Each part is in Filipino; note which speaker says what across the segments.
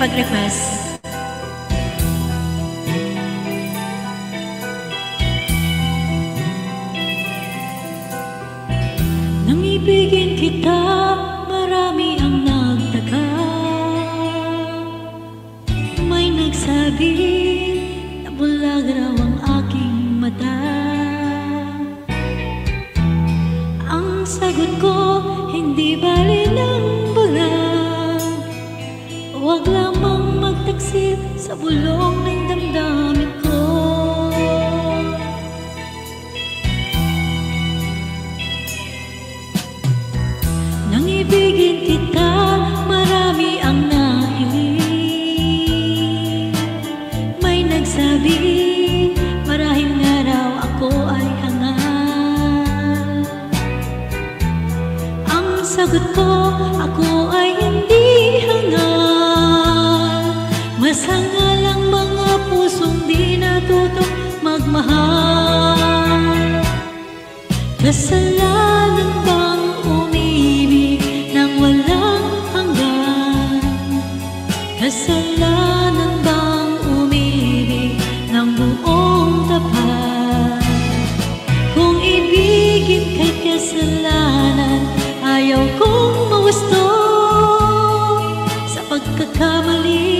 Speaker 1: nakipag-request. Nang ibigin kita, marami ang nagtaka. May nagsabi na bulag raw ang aking mata. Ang sagot ko, hindi bali ng bulag. Huwag lamang magtaksil sa bulong ng damdamin ko. Nang ibigin kita, marami ang nahiling. May nagsabi, marahil nga raw ako ay hangal. Ang sagot ko, ako ay hindi hangal. Masanga lang mga pusong di natutong magmahal. Kasalanan bang umibig nang walang hanggan? Kasalanan bang umibig ng buong tapat? Kung ibigin kay kasalanan, ayaw kong mawasto. Sa pagkakamali,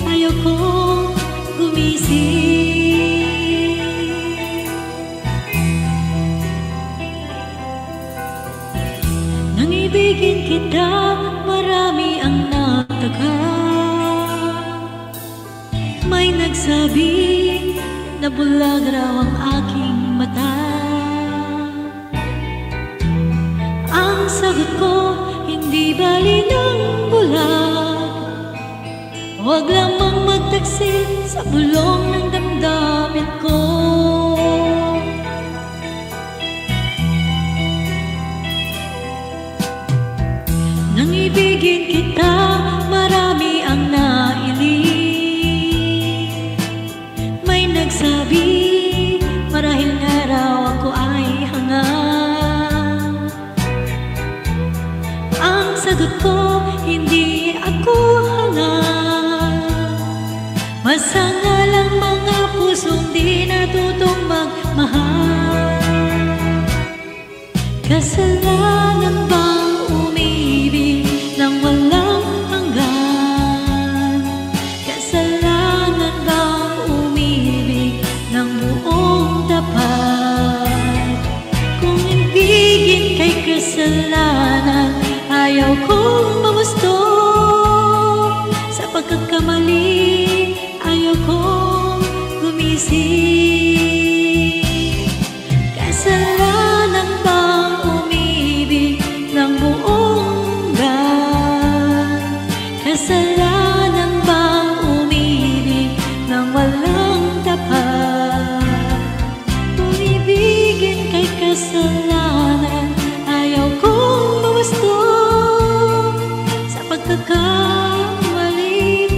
Speaker 1: ayaw kong gumising. Nang ibigin kita, marami ang nagtaka. May nagsabi na bulag raw ang aking mata. Ang sagot ko, hindi bali ng bulag. Huwag lamang magtaksil sa bulong ng damdamin ko. Nang ibigin kita, marami ang nailing. May nagsabi, marahil nga raw ako ay hangal. Ang sagot ko, hindi ako hangal. Masanga lang mga pusong di natutong magmahal. Kasalanan bang umibig nang walang hanggan? Kasalanan bang umibig ng buong tapat? Kung ibigin kay kasalanan, ayaw kong mamusto. Sa pagkakamali, ayaw kong gumising. Kasalanan bang umibig ng buong gan? Kasalanan bang umibig ng walang tapat? Kung ibigin kay kasalanan, ayaw kong mawasto. Sa pagkakamali,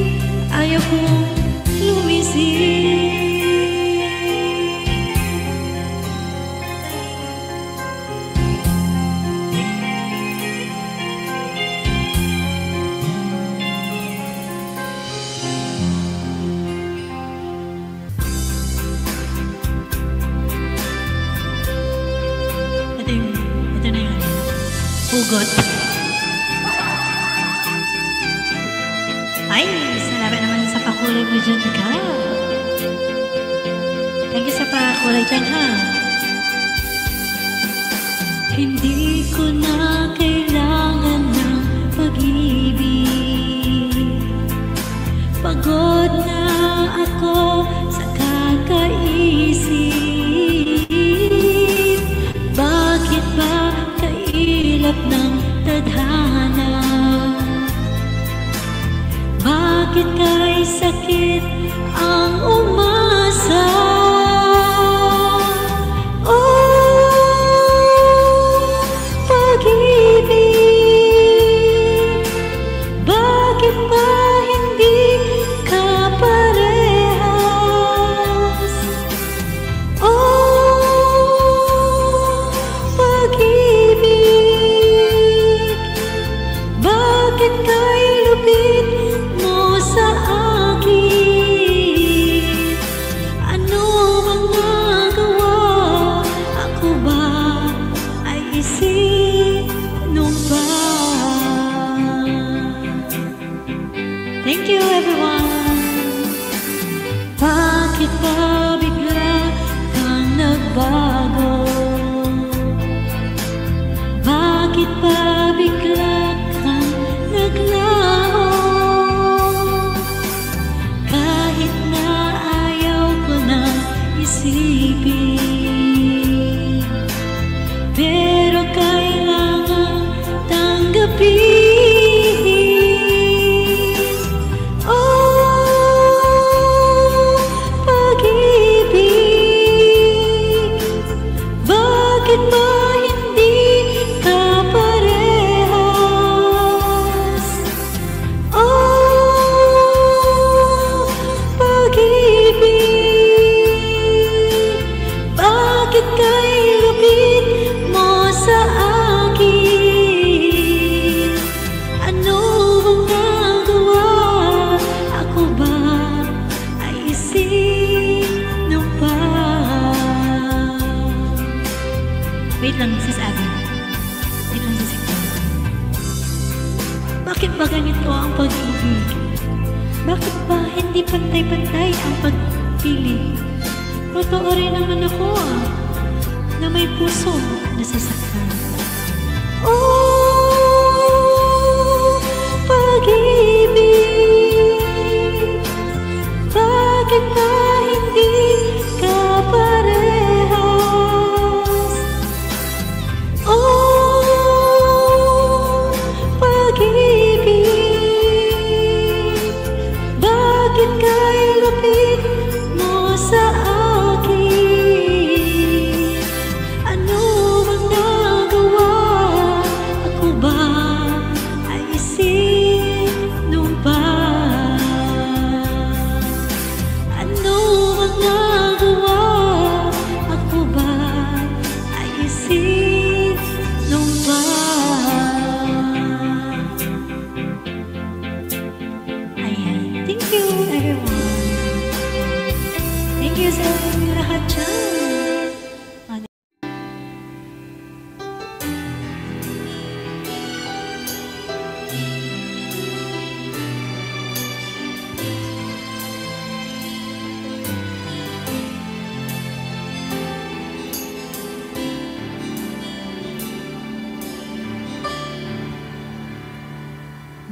Speaker 1: ayaw kong lumising. Ito na yun. Hugot. Ay, salamat naman sa pakulay mo dyan, ka. Thank you sa pakulay dyan, ha. Hindi ko na kailangan ng pag-ibig. Pagod na ako sa kakaisip. Bakit ba kailap ng tadhana? Bakit kay sakit ang umasa? Oh, pag-ibig, bakit ba hindi ka parehas? Bakit ba bigla kang naglaho? Kahit na ayaw ko na isipin, pero kailangan tanggapin. Oh, pag-ibig, bakit ba hindi ka parehas? Oh, pag-ibig, bakit kay lupit mo sa akin? Ano bang nagawa? Ako ba ay sino pa? Wait lang, sis Abby. Wait lang, sis Abby. Bakit ba ganito ang pag-ibig? Bakit ba hindi pantay-pantay ang pagpili? Totoo rin naman ako na may puso nasasaktan. Oh, pag-ibig, bakit ba hindi ka parehas? Oh, pag-ibig, bakit kay lapit mo sa akin? Ano bang nagawa? Ako ba ay sino ba? Ano bang nagawa? Ako ba ay sino ba? Ayan, thank you everyone. Thank you sa inyong lahat dyan.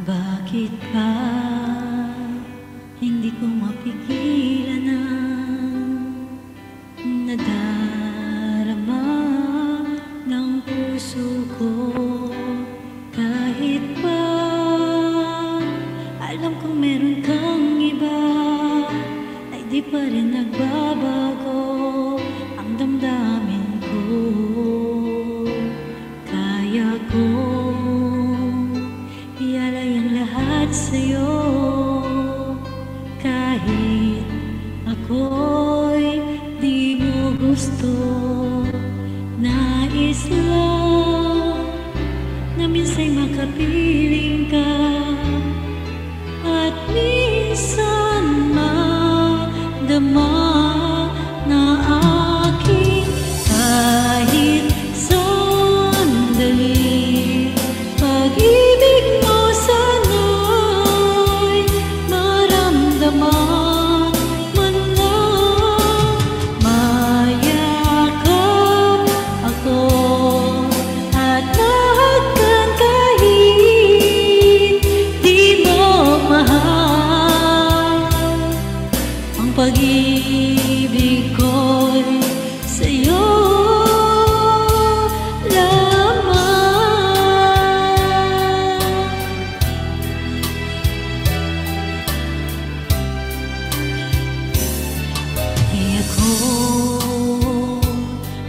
Speaker 1: Bakit ba hindi ko mapigilan ang nadarama ng puso ko? Kahit ba alam kong meron kang iba, ay di pa rin nagbabago ang damdamin ko. Kaya ko ialay ang lahat sa'yo, kahit ako'y di mo gusto. Nais lang na minsa'y makapiling ka, at minsan madama na aking kahit sandali. Pag-ibig mo sana'y maramdaman man lang, mayakap ako at nahagkan kahit di mo mahal. Ang pag-ibig ko'y sa'yo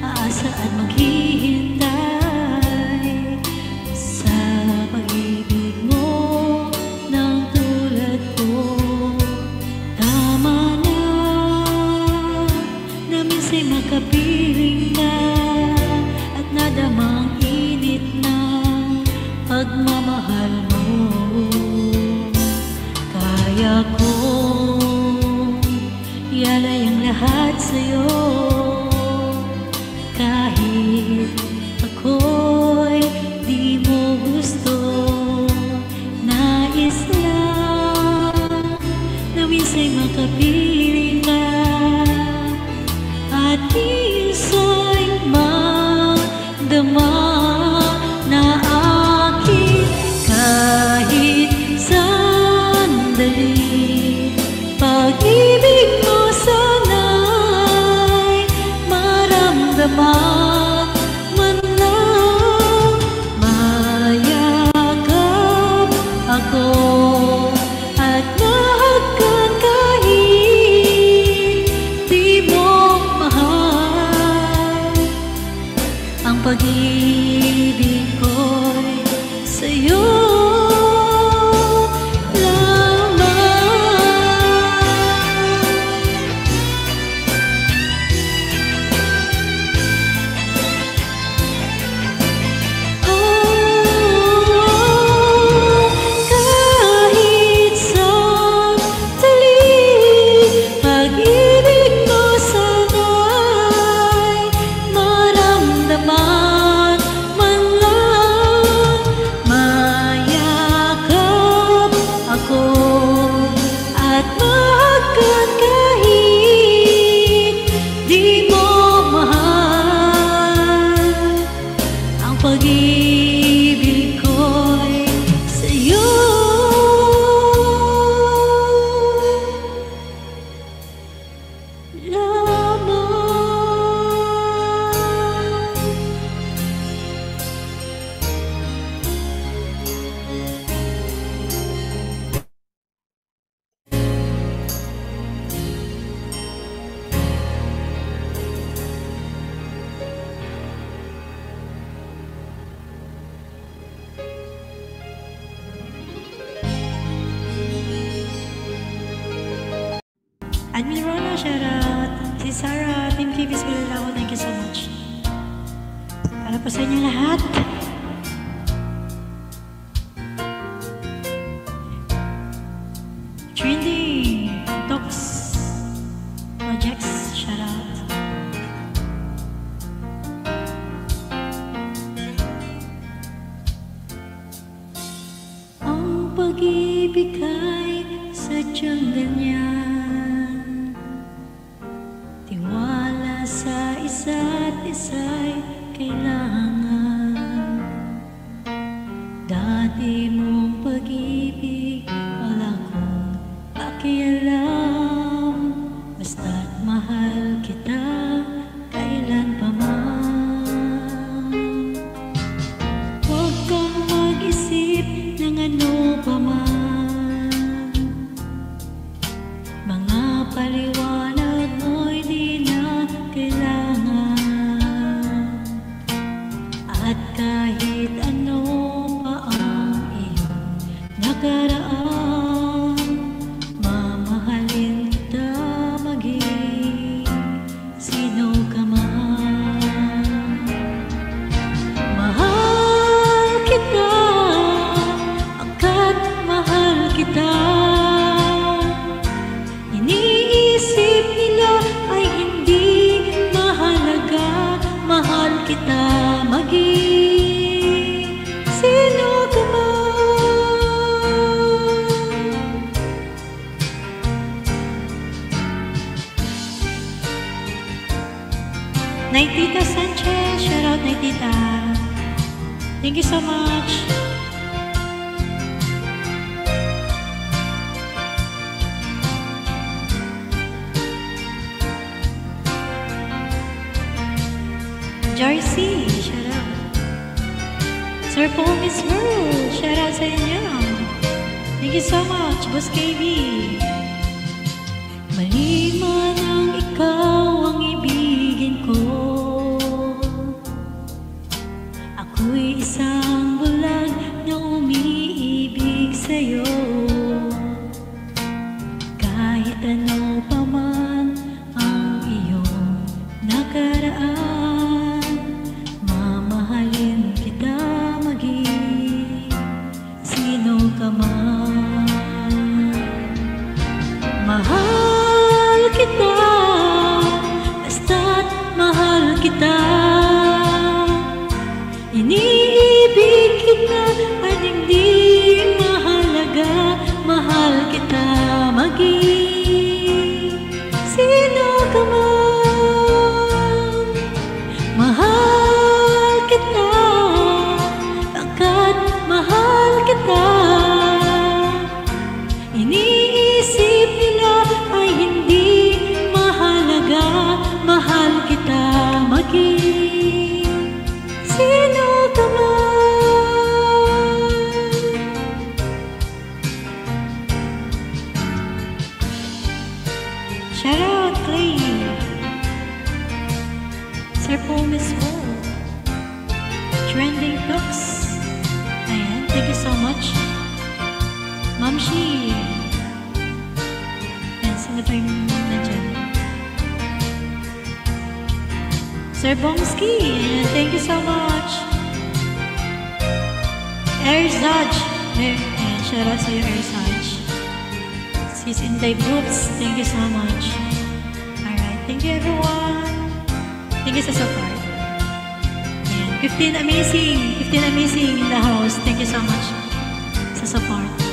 Speaker 1: aasa at maghihintay sa pag-ibig mo ng tulad ko. Tama na minsa'y makapiling ka at nadamang init ng pagmamahal mo. Kaya ko ialay ang lahat sa'yo, kahit ako'y di mo gusto. Nais lang na minsa'y makapiling ka, at minsan'y madama na pag-ibig ko'y sa'yo pag-ibig ko'y sa'yo lamang. Admin Rona, shoutout. Si Sarah, Team KBS Bilalaw, thank you so much. Para po sa inyo lahat. Trendy, Tox, Projects, shoutout. Ang pag-ibig ay sadyang ganyan. Tiwala sa isa't isa'y kailangan. Dati mong pag-ibig wala kong pakialam. Basta't mahal kita kailan pa man. Huwag kang mag-isip ng ano pa man. Mga paliwanag mo'y di na kailangan. At kahit ano pa ang iyong nakaraan, mamahalin kita maging sino ka man. Mahal kita, agad mahal kita. Iniisip nila ay hindi mahalaga. Mahal kita maging sino ka man. Naitita Sanchez, shoutout Naitita. Thank you so much. Jarcy, shoutout. Sir Paul Miss World, shoutout sa inyo. Thank you so much, Boss KB. Mali man ang ikaw ang ibigin ko, ako'y isang bulag na umiibig sa'yo. Kahit ano pa man ang iyong nakaraan, mamahalin kita maging sino ka man. Mahal kita, basta't mahal kita. Iniibig Mamshi. Yan, sino pa yung nandyan? Sir Bomsky, ayan, thank you so much. Erzaj, ayan, shout out sa'yo, Erzaj. Sis Inday Brooks, thank you so much. Alright, thank you everyone. Thank you sa support. Ayan, 15 amazing in the house. Thank you so much sa support.